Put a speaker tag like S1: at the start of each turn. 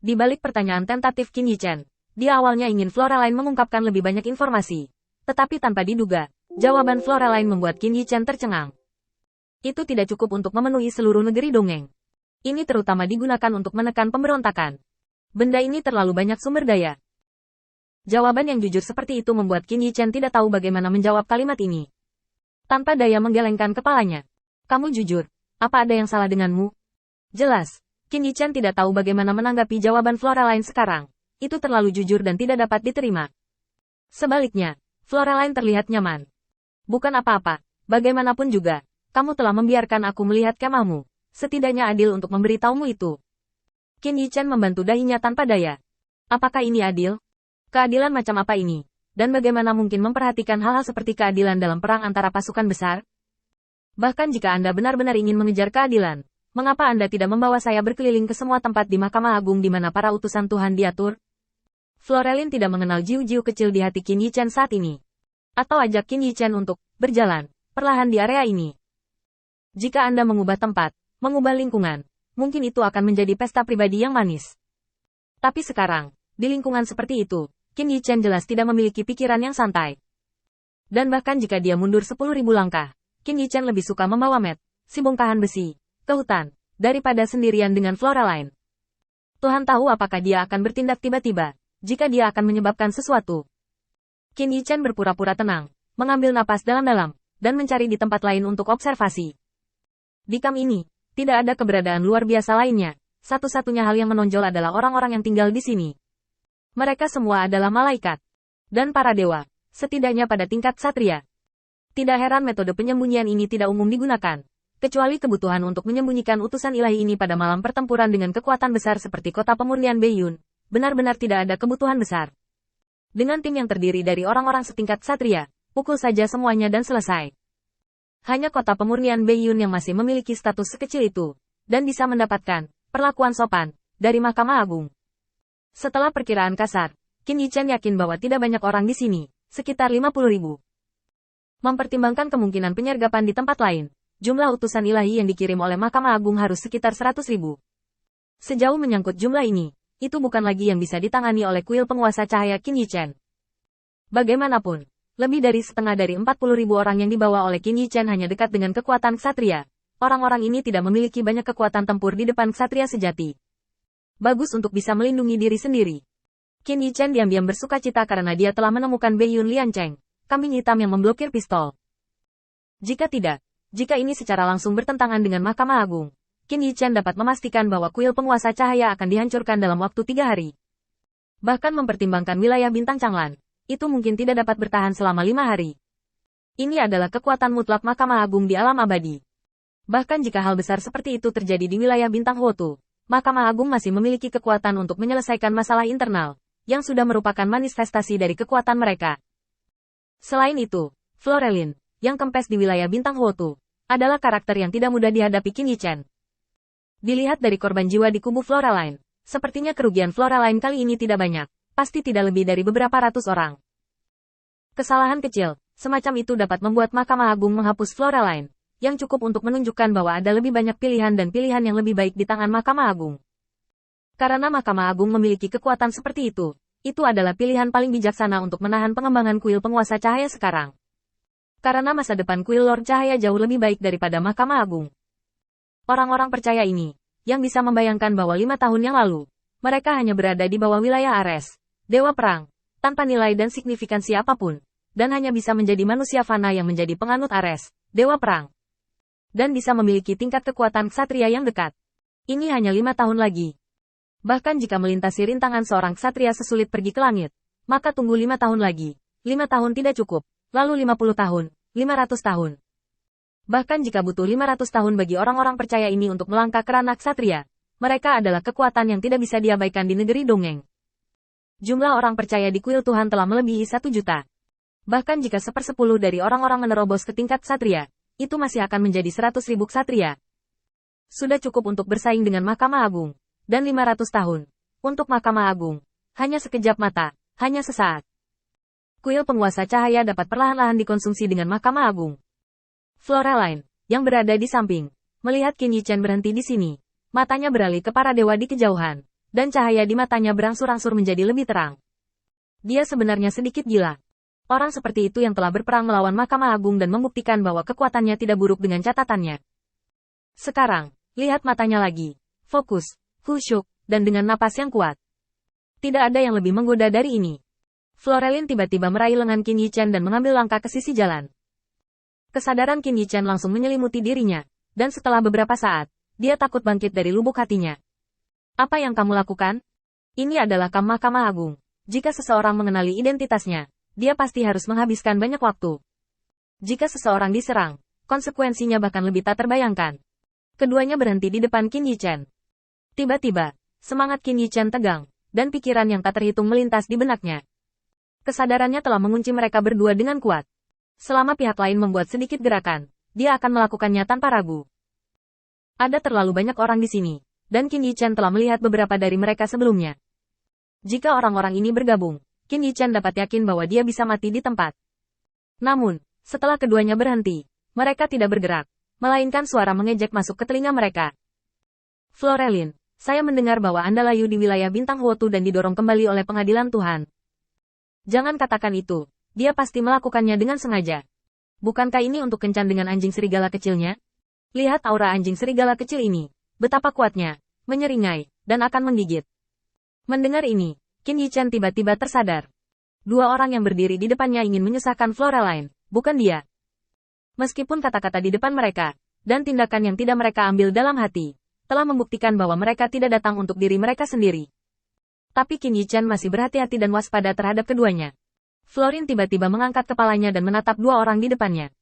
S1: Di balik pertanyaan tentatif Qin Yichen, dia awalnya ingin Floraline mengungkapkan lebih banyak informasi. Tetapi tanpa diduga, jawaban Floraline membuat Qin Yichen tercengang. Itu tidak cukup untuk memenuhi seluruh negeri dongeng. Ini terutama digunakan untuk menekan pemberontakan. Benda ini terlalu banyak sumber daya. Jawaban yang jujur seperti itu membuat Qin Yichen tidak tahu bagaimana menjawab kalimat ini. Tanpa daya menggelengkan kepalanya. Kamu jujur, apa ada yang salah denganmu? Jelas, Qin Yichen tidak tahu bagaimana menanggapi jawaban Floraline sekarang. Itu terlalu jujur dan tidak dapat diterima. Sebaliknya, Floraline terlihat nyaman. Bukan apa-apa, bagaimanapun juga, kamu telah membiarkan aku melihat kemahmu. Setidaknya adil untuk memberitahumu itu. Qin Yichen membantu dahinya tanpa daya. Apakah ini adil? Keadilan macam apa ini? Dan bagaimana mungkin memperhatikan hal-hal seperti keadilan dalam perang antara pasukan besar? Bahkan jika Anda benar-benar ingin mengejar keadilan, mengapa Anda tidak membawa saya berkeliling ke semua tempat di Mahkamah Agung di mana para utusan Tuhan diatur? Floraline tidak mengenal jiu-jiu kecil di hati Qin Yichen saat ini. Atau ajak Qin Yichen untuk berjalan perlahan di area ini. Jika Anda mengubah tempat, mengubah lingkungan, mungkin itu akan menjadi pesta pribadi yang manis. Tapi sekarang, di lingkungan seperti itu, Qin Yichen jelas tidak memiliki pikiran yang santai. Dan bahkan jika dia mundur 10.000 langkah, Qin Yichen lebih suka membawa Matt, si bongkahan besi, ke hutan, daripada sendirian dengan Floraline. Tuhan tahu apakah dia akan bertindak tiba-tiba, jika dia akan menyebabkan sesuatu. Qin Yichen berpura-pura tenang, mengambil napas dalam-dalam, dan mencari di tempat lain untuk observasi. Di kamp ini, tidak ada keberadaan luar biasa lainnya. Satu-satunya hal yang menonjol adalah orang-orang yang tinggal di sini. Mereka semua adalah malaikat. Dan para dewa, setidaknya pada tingkat satria. Tidak heran metode penyembunyian ini tidak umum digunakan. Kecuali kebutuhan untuk menyembunyikan utusan ilahi ini pada malam pertempuran dengan kekuatan besar seperti kota pemurnian Beiyun. Benar-benar tidak ada kebutuhan besar. Dengan tim yang terdiri dari orang-orang setingkat satria, pukul saja semuanya dan selesai. Hanya kota pemurnian Beiyun yang masih memiliki status sekecil itu, dan bisa mendapatkan perlakuan sopan dari Mahkamah Agung. Setelah perkiraan kasar, Qin Yichen yakin bahwa tidak banyak orang di sini, sekitar 50.000. Mempertimbangkan kemungkinan penyergapan di tempat lain, jumlah utusan ilahi yang dikirim oleh Mahkamah Agung harus sekitar 100.000. Sejauh menyangkut jumlah ini, itu bukan lagi yang bisa ditangani oleh kuil penguasa cahaya Qin Yichen. Bagaimanapun, lebih dari setengah dari 40.000 orang yang dibawa oleh Qin Yichen hanya dekat dengan kekuatan ksatria. Orang-orang ini tidak memiliki banyak kekuatan tempur di depan ksatria sejati. Bagus untuk bisa melindungi diri sendiri. Qin Yichen diam-diam bersukacita karena dia telah menemukan Beiyun Liancheng, kambing hitam yang memblokir pistol. Jika ini secara langsung bertentangan dengan Mahkamah Agung, Qin Yichen dapat memastikan bahwa kuil penguasa cahaya akan dihancurkan dalam waktu 3 hari. Bahkan mempertimbangkan wilayah bintang Changlan, itu mungkin tidak dapat bertahan selama 5 hari. Ini adalah kekuatan mutlak Mahkamah Agung di alam abadi. Bahkan jika hal besar seperti itu terjadi di wilayah bintang Huotu, Mahkamah Agung masih memiliki kekuatan untuk menyelesaikan masalah internal, yang sudah merupakan manifestasi dari kekuatan mereka. Selain itu, Floraline, yang kempes di wilayah bintang Huotu, adalah karakter yang tidak mudah dihadapi Qin Yichen. Dilihat dari korban jiwa di kubu Floraline, sepertinya kerugian Floraline kali ini tidak banyak, pasti tidak lebih dari beberapa ratus orang. Kesalahan kecil, semacam itu dapat membuat Mahkamah Agung menghapus Floraline, yang cukup untuk menunjukkan bahwa ada lebih banyak pilihan dan pilihan yang lebih baik di tangan Mahkamah Agung. Karena Mahkamah Agung memiliki kekuatan seperti itu adalah pilihan paling bijaksana untuk menahan pengembangan kuil penguasa cahaya sekarang. Karena masa depan kuil Lord Cahaya jauh lebih baik daripada Mahkamah Agung. Orang-orang percaya ini, yang bisa membayangkan bahwa 5 tahun yang lalu, mereka hanya berada di bawah wilayah Ares, Dewa Perang, tanpa nilai dan signifikansi apapun, dan hanya bisa menjadi manusia fana yang menjadi penganut Ares, Dewa Perang. Dan bisa memiliki tingkat kekuatan ksatria yang dekat. Ini hanya 5 tahun lagi. Bahkan jika melintasi rintangan seorang ksatria sesulit pergi ke langit, maka tunggu 5 tahun lagi. 5 tahun tidak cukup, lalu 50 tahun, 500 tahun. Bahkan jika butuh 500 tahun bagi orang-orang percaya ini untuk melangkah ke ranah ksatria, mereka adalah kekuatan yang tidak bisa diabaikan di negeri dongeng. Jumlah orang percaya di kuil Tuhan telah melebihi 1 juta. Bahkan jika 1/10 dari orang-orang menerobos ke tingkat ksatria, itu masih akan menjadi 100.000 ksatria. Sudah cukup untuk bersaing dengan Mahkamah Agung. Dan 500 tahun. Untuk Mahkamah Agung. Hanya sekejap mata. Hanya sesaat. Kuil penguasa cahaya dapat perlahan-lahan dikonsumsi dengan Mahkamah Agung. Floraline, yang berada di samping, melihat Qin Yichen berhenti di sini. Matanya beralih ke para dewa di kejauhan. dan cahaya di matanya berangsur-angsur menjadi lebih terang. Dia sebenarnya sedikit gila. Orang seperti itu yang telah berperang melawan Mahkamah Agung dan membuktikan bahwa kekuatannya tidak buruk dengan catatannya. Sekarang, lihat matanya lagi. Fokus, khusyuk, dan dengan napas yang kuat. Tidak ada yang lebih menggoda dari ini. Florelin tiba-tiba meraih lengan Qin Yichen dan mengambil langkah ke sisi jalan. Kesadaran Qin Yichen langsung menyelimuti dirinya, dan setelah beberapa saat, dia takut bangkit dari lubuk hatinya. Apa yang kamu lakukan? Ini adalah kam Mahkamah Agung. Jika seseorang mengenali identitasnya, dia pasti harus menghabiskan banyak waktu. Jika seseorang diserang, konsekuensinya bahkan lebih tak terbayangkan. Keduanya berhenti di depan Qin Yichen. Tiba-tiba, semangat Qin Yichen tegang, dan pikiran yang tak terhitung melintas di benaknya. Kesadarannya telah mengunci mereka berdua dengan kuat. Selama pihak lain membuat sedikit gerakan, dia akan melakukannya tanpa ragu. Ada terlalu banyak orang di sini, dan Qin Yichen telah melihat beberapa dari mereka sebelumnya. Jika orang-orang ini bergabung, Qin Yichen dapat yakin bahwa dia bisa mati di tempat. Namun, setelah keduanya berhenti, mereka tidak bergerak, melainkan suara mengejek masuk ke telinga mereka. Florelin, saya mendengar bahwa Anda layu di wilayah Bintang Huotu dan didorong kembali oleh pengadilan Tuhan. Jangan katakan itu, dia pasti melakukannya dengan sengaja. Bukankah ini untuk kencan dengan anjing serigala kecilnya? Lihat aura anjing serigala kecil ini, betapa kuatnya, menyeringai, dan akan menggigit. Mendengar ini, Qin Yichen tiba-tiba tersadar. Dua orang yang berdiri di depannya ingin menyusahkan Florelin, bukan dia. Meskipun kata-kata di depan mereka, dan tindakan yang tidak mereka ambil dalam hati, telah membuktikan bahwa mereka tidak datang untuk diri mereka sendiri. Tapi Qin Yichen masih berhati-hati dan waspada terhadap keduanya. Florin tiba-tiba mengangkat kepalanya dan menatap dua orang di depannya.